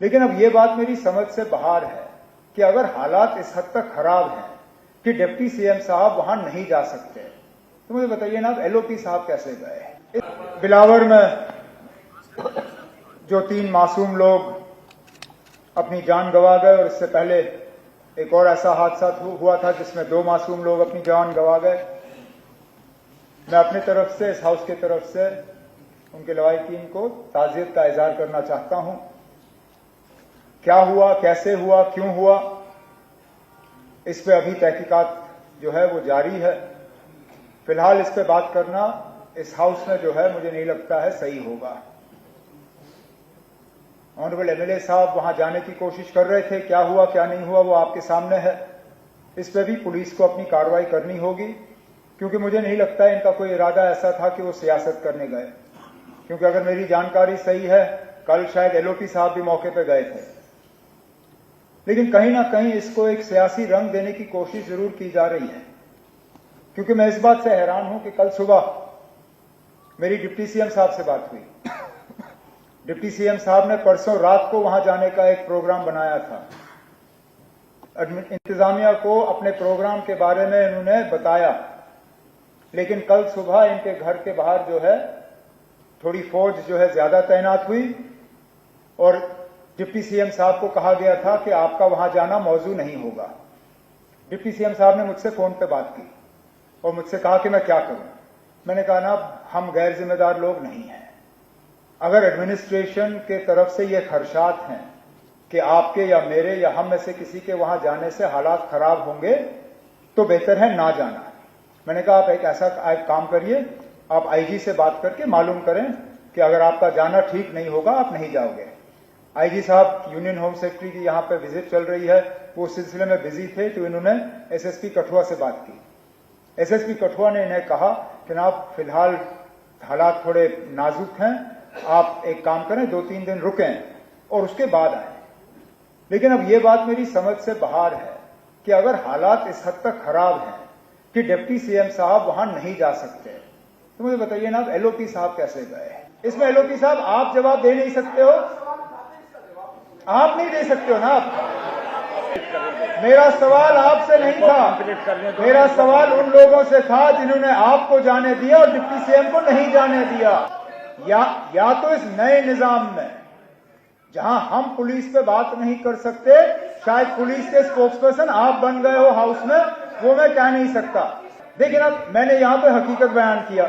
लेकिन अब ये बात मेरी समझ से बाहर है कि अगर हालात इस हद तक खराब हैं कि डिप्टी सीएम साहब वहां नहीं जा सकते, तो मुझे बताइए ना, अब एलओपी साहब कैसे गए? बिलावर में जो 3 मासूम लोग अपनी जान गंवा गए, और इससे पहले एक और ऐसा हादसा हुआ था जिसमें 2 मासूम लोग अपनी जान गंवा गए। मैं अपनी तरफ से, इस हाउस की तरफ से उनके लवाहिकीन को ताज़ियत का इजहार करना चाहता हूं। क्या हुआ, कैसे हुआ, क्यों हुआ, इस पे अभी तहकीकात जो है वो जारी है। फिलहाल इस पे बात करना इस हाउस में जो है मुझे नहीं लगता है सही होगा। ऑनरेबल एमएलए साहब वहां जाने की कोशिश कर रहे थे, क्या हुआ क्या नहीं हुआ वो आपके सामने है। इस पे भी पुलिस को अपनी कार्रवाई करनी होगी, क्योंकि मुझे नहीं लगता है इनका कोई इरादा ऐसा था कि वो सियासत करने गए। क्योंकि अगर मेरी जानकारी सही है, कल शायद एलओपी साहब भी मौके पर गए थे, लेकिन कहीं ना कहीं इसको एक सियासी रंग देने की कोशिश जरूर की जा रही है। क्योंकि मैं इस बात से हैरान हूं कि कल सुबह मेरी डिप्टी सीएम साहब से बात हुई। डिप्टी सीएम साहब ने परसों रात को वहां जाने का एक प्रोग्राम बनाया था। इंतजामिया को अपने प्रोग्राम के बारे में इन्होंने बताया, लेकिन कल सुबह इनके घर के बाहर जो है थोड़ी फौज जो है ज्यादा तैनात हुई, और डिप्टी सीएम साहब को कहा गया था कि आपका वहां जाना मौजू नहीं होगा। डिप्टी सीएम साहब ने मुझसे फोन पे बात की और मुझसे कहा कि मैं क्या करूं। मैंने कहा ना, हम गैर जिम्मेदार लोग नहीं हैं। अगर एडमिनिस्ट्रेशन के तरफ से ये खदशात हैं कि आपके या मेरे या हम में से किसी के वहां जाने से हालात खराब होंगे, तो बेहतर है ना जाना। मैंने कहा आप एक ऐसा काम करिए, आप आईजी से बात करके मालूम करें कि अगर आपका जाना ठीक नहीं होगा आप नहीं जाओगे। आईजी साहब, यूनियन होम सेक्रेटरी की यहां पे विजिट चल रही है, वो सिलसिले में बिजी थे, तो इन्होंने एसएसपी कठुआ से बात की। एसएसपी कठुआ ने इन्हें कहा कि ना, फिलहाल हालात थोड़े नाजुक हैं, आप एक काम करें, 2-3 दिन रुकें और उसके बाद आए। लेकिन अब ये बात मेरी समझ से बाहर है कि अगर हालात इस हद तक खराब हैं कि डिप्टी सीएम साहब वहां नहीं जा सकते, तो मुझे बताइए ना, अब एलओपी साहब कैसे गए? इसमें एलओपी साहब आप जवाब दे नहीं सकते हो, आप नहीं दे सकते हो ना। आप, मेरा सवाल आपसे नहीं था, मेरा सवाल उन लोगों से था जिन्होंने आपको जाने दिया और डिप्टी सीएम को नहीं जाने दिया। या तो इस नए निजाम में जहां हम पुलिस पे बात नहीं कर सकते, शायद पुलिस के स्पोक्सपर्सन आप बन गए हो हाउस में, वो मैं कह नहीं सकता। लेकिन अब मैंने यहां पे हकीकत बयान किया,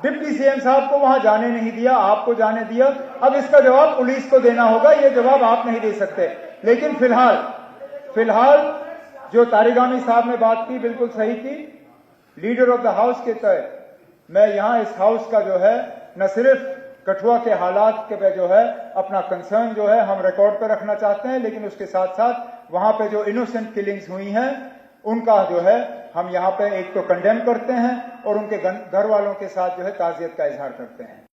डिप्टी सीएम साहब को वहां जाने नहीं दिया, आपको जाने दिया। अब इसका जवाब पुलिस को देना होगा, ये जवाब आप नहीं दे सकते। लेकिन फिलहाल जो तारिगामी साहब ने बात की बिल्कुल सही की। लीडर ऑफ द हाउस के तहत मैं यहां इस हाउस का जो है न सिर्फ कठुआ के हालात के पे जो है अपना कंसर्न जो है हम रिकॉर्ड पर रखना चाहते हैं, लेकिन उसके साथ साथ वहां पे जो इनोसेंट किलिंग्स हुई हैं उनका जो है हम यहाँ पे एक तो कंडेम करते हैं और उनके घर वालों के साथ जो है ताज़ियत का इजहार करते हैं।